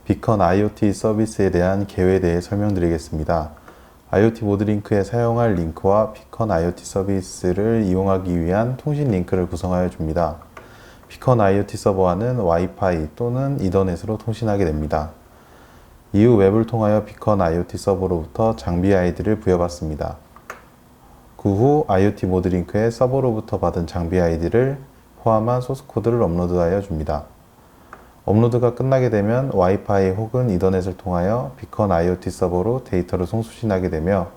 비컨 IoT 서비스에 대한 개요에 대해 설명드리겠습니다. IoT 모드링크에 사용할 링크와 비컨 IoT 서비스를 이용하기 위한 통신 링크를 구성하여 줍니다. 비컨 IoT 서버와는 와이파이 또는 이더넷으로 통신하게 됩니다. 이후 웹을 통하여 비컨 IoT 서버로부터 장비 아이디를 부여받습니다. 그 후 IoT 모드링크에 서버로부터 받은 장비 아이디를 포함한 소스코드를 업로드하여 줍니다. 업로드가 끝나게 되면 와이파이 혹은 이더넷을 통하여 비컨 IoT 서버로 데이터를 송수신하게 되며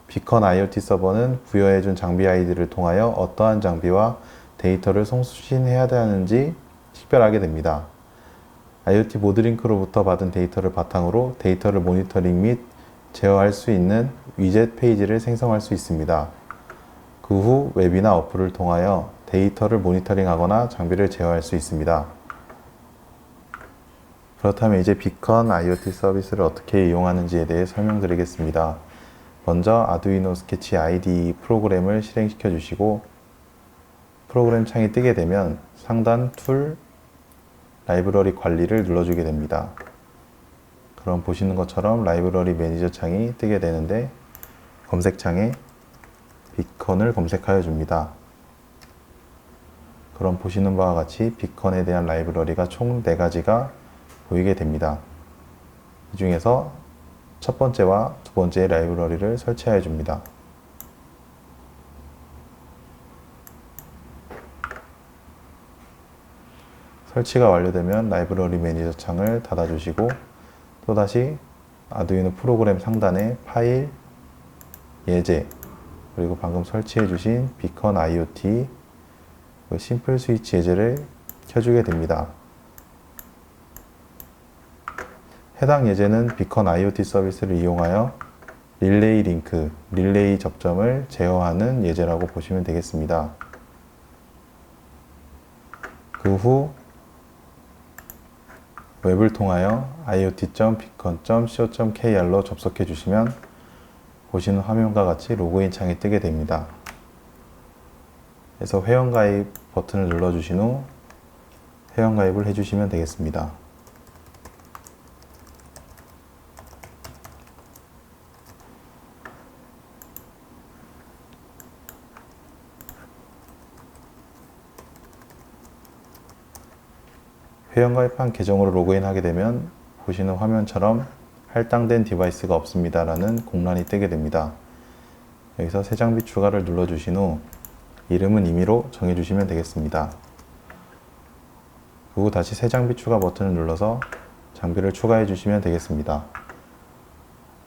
비컨 IoT 서버는 부여해준 장비 아이디를 통하여 어떠한 장비와 데이터를 송수신해야 하는지 식별하게 됩니다. IoT 모드링크로부터 받은 데이터를 바탕으로 데이터를 모니터링 및 제어할 수 있는 위젯 페이지를 생성할 수 있습니다. 그 후 웹이나 어플을 통하여 데이터를 모니터링하거나 장비를 제어할 수 있습니다. 그렇다면 이제 비컨 IoT 서비스를 어떻게 이용하는지에 대해 설명드리겠습니다. 먼저 아두이노 스케치 IDE 프로그램을 실행시켜 주시고 프로그램 창이 뜨게 되면 상단 툴, 라이브러리 관리를 눌러주게 됩니다. 그럼 보시는 것처럼 라이브러리 매니저 창이 뜨게 되는데 검색창에 비컨을 검색하여 줍니다. 그럼 보시는 바와 같이 비컨에 대한 라이브러리가 총 4가지가 보이게 됩니다. 이 중에서 첫 번째와 두 번째 라이브러리를 설치하여 줍니다. 설치가 완료되면 라이브러리 매니저 창을 닫아주시고 또다시 아두이노 프로그램 상단에 파일, 예제, 그리고 방금 설치해 주신 비컨 IoT 심플 스위치 예제를 켜주게 됩니다. 해당 예제는 비컨 IoT 서비스를 이용하여 릴레이 링크, 릴레이 접점을 제어하는 예제라고 보시면 되겠습니다. 그 후 웹을 통하여 iot.beacon.co.kr로 접속해 주시면 보시는 화면과 같이 로그인 창이 뜨게 됩니다. 그래서 회원가입 버튼을 눌러주신 후 회원가입을 해주시면 되겠습니다. 회원가입한 계정으로 로그인하게 되면 보시는 화면처럼 할당된 디바이스가 없습니다 라는 공란이 뜨게 됩니다. 여기서 새 장비 추가를 눌러주신 후 이름은 임의로 정해주시면 되겠습니다. 그 후 다시 새 장비 추가 버튼을 눌러서 장비를 추가해 주시면 되겠습니다.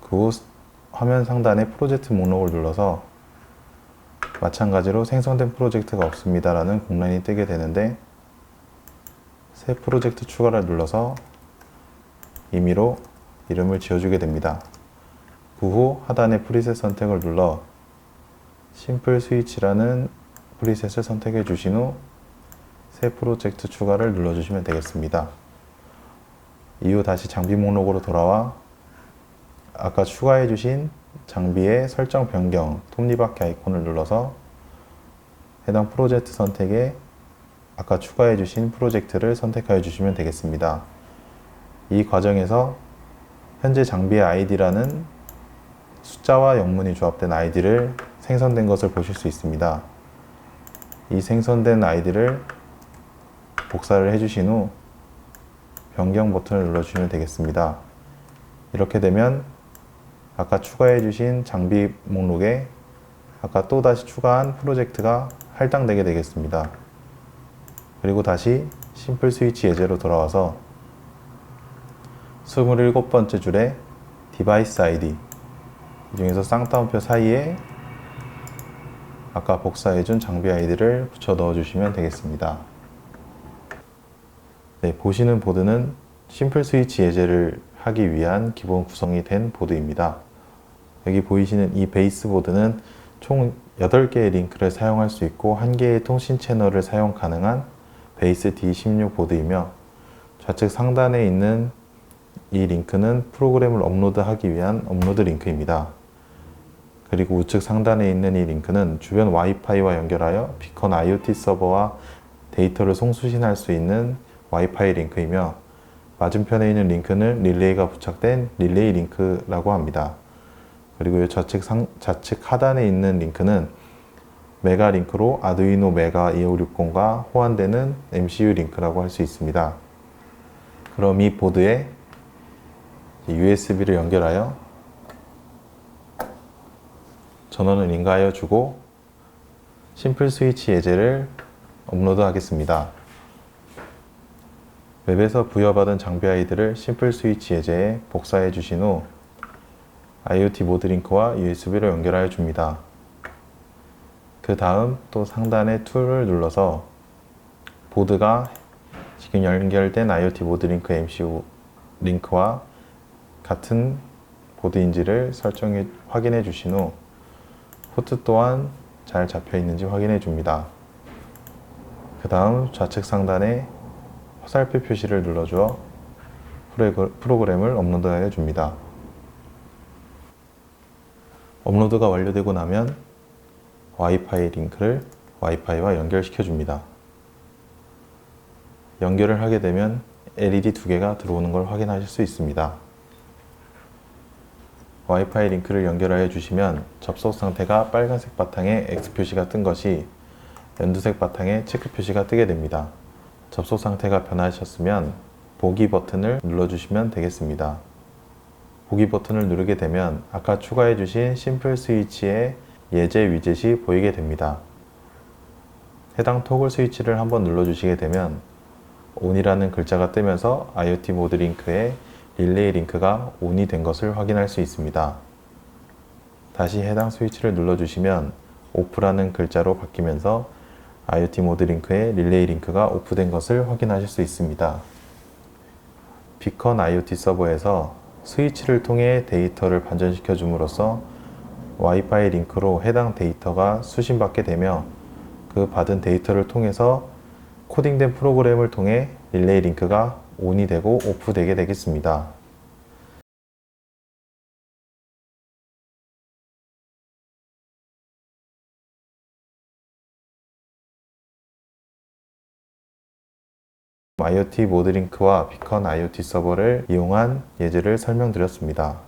그 후 화면 상단의 프로젝트 목록을 눌러서 마찬가지로 생성된 프로젝트가 없습니다 라는 공란이 뜨게 되는데 새 프로젝트 추가를 눌러서 임의로 이름을 지어주게 됩니다. 그 후 하단의 프리셋 선택을 눌러 심플 스위치라는 프리셋을 선택해 주신 후 새 프로젝트 추가를 눌러주시면 되겠습니다. 이후 다시 장비 목록으로 돌아와 아까 추가해 주신 장비의 설정 변경, 톱니바퀴 아이콘을 눌러서 해당 프로젝트 선택에 아까 추가해 주신 프로젝트를 선택하여 주시면 되겠습니다. 이 과정에서 현재 장비의 ID라는 숫자와 영문이 조합된 ID를 생성된 것을 보실 수 있습니다. 이 생성된 ID를 복사를 해주신 후 변경 버튼을 눌러주시면 되겠습니다. 이렇게 되면 아까 추가해 주신 장비 목록에 아까 또다시 추가한 프로젝트가 할당되게 되겠습니다. 그리고 다시 심플 스위치 예제로 돌아와서 27번째 줄에 디바이스 ID 이 중에서 쌍따옴표 사이에 아까 복사해준 장비 아이디를 붙여 넣어주시면 되겠습니다. 네, 보시는 보드는 심플 스위치 예제를 하기 위한 기본 구성이 된 보드입니다. 여기 보이시는 이 베이스 보드는 총 8개의 링크를 사용할 수 있고 1개의 통신 채널을 사용 가능한 베이스 D16 보드이며 좌측 상단에 있는 이 링크는 프로그램을 업로드하기 위한 업로드 링크입니다. 그리고 우측 상단에 있는 이 링크는 주변 와이파이와 연결하여 비컨 IoT 서버와 데이터를 송수신할 수 있는 와이파이 링크이며 맞은편에 있는 링크는 릴레이가 부착된 릴레이 링크라고 합니다. 그리고 이 좌측 하단에 있는 링크는 메가 링크로 아두이노 메가 2560과 호환되는 MCU 링크라고 할 수 있습니다. 그럼 이 보드에 USB를 연결하여 전원을 인가하여 주고 심플 스위치 예제를 업로드 하겠습니다. 웹에서 부여받은 장비 아이디를 심플 스위치 예제에 복사해 주신 후 IoT 모드 링크와 USB로 연결하여 줍니다. 그 다음 또 상단의 툴을 눌러서 보드가 지금 연결된 IoT 모드 링크 MCU 링크와 같은 보드인지를 확인해 주신 후 포트 또한 잘 잡혀 있는지 확인해 줍니다. 그 다음 좌측 상단에 화살표 표시를 눌러주어 프로그램을 업로드하여 줍니다. 업로드가 완료되고 나면 와이파이 링크를 와이파이와 연결시켜 줍니다. 연결을 하게 되면 LED 2개가 들어오는 걸 확인하실 수 있습니다. 와이파이 링크를 연결하여 주시면 접속 상태가 빨간색 바탕에 X 표시가 뜬 것이 연두색 바탕에 체크 표시가 뜨게 됩니다. 접속 상태가 변하셨으면 보기 버튼을 눌러주시면 되겠습니다. 보기 버튼을 누르게 되면 아까 추가해 주신 심플 스위치의 예제 위젯이 보이게 됩니다. 해당 토글 스위치를 한번 눌러주시게 되면 ON이라는 글자가 뜨면서 IoT 모드 링크에 릴레이 링크가 ON이 된 것을 확인할 수 있습니다. 다시 해당 스위치를 눌러주시면 OFF라는 글자로 바뀌면서 IoT 모드 링크에 릴레이 링크가 오프된 것을 확인하실 수 있습니다. 비컨 IoT 서버에서 스위치를 통해 데이터를 반전시켜 줌으로써 와이파이 링크로 해당 데이터가 수신받게 되며 그 받은 데이터를 통해서 코딩된 프로그램을 통해 릴레이 링크가 ON이 되고 오프되게 되겠습니다. IoT 모드 링크와 비컨 IoT 서버를 이용한 예제를 설명드렸습니다.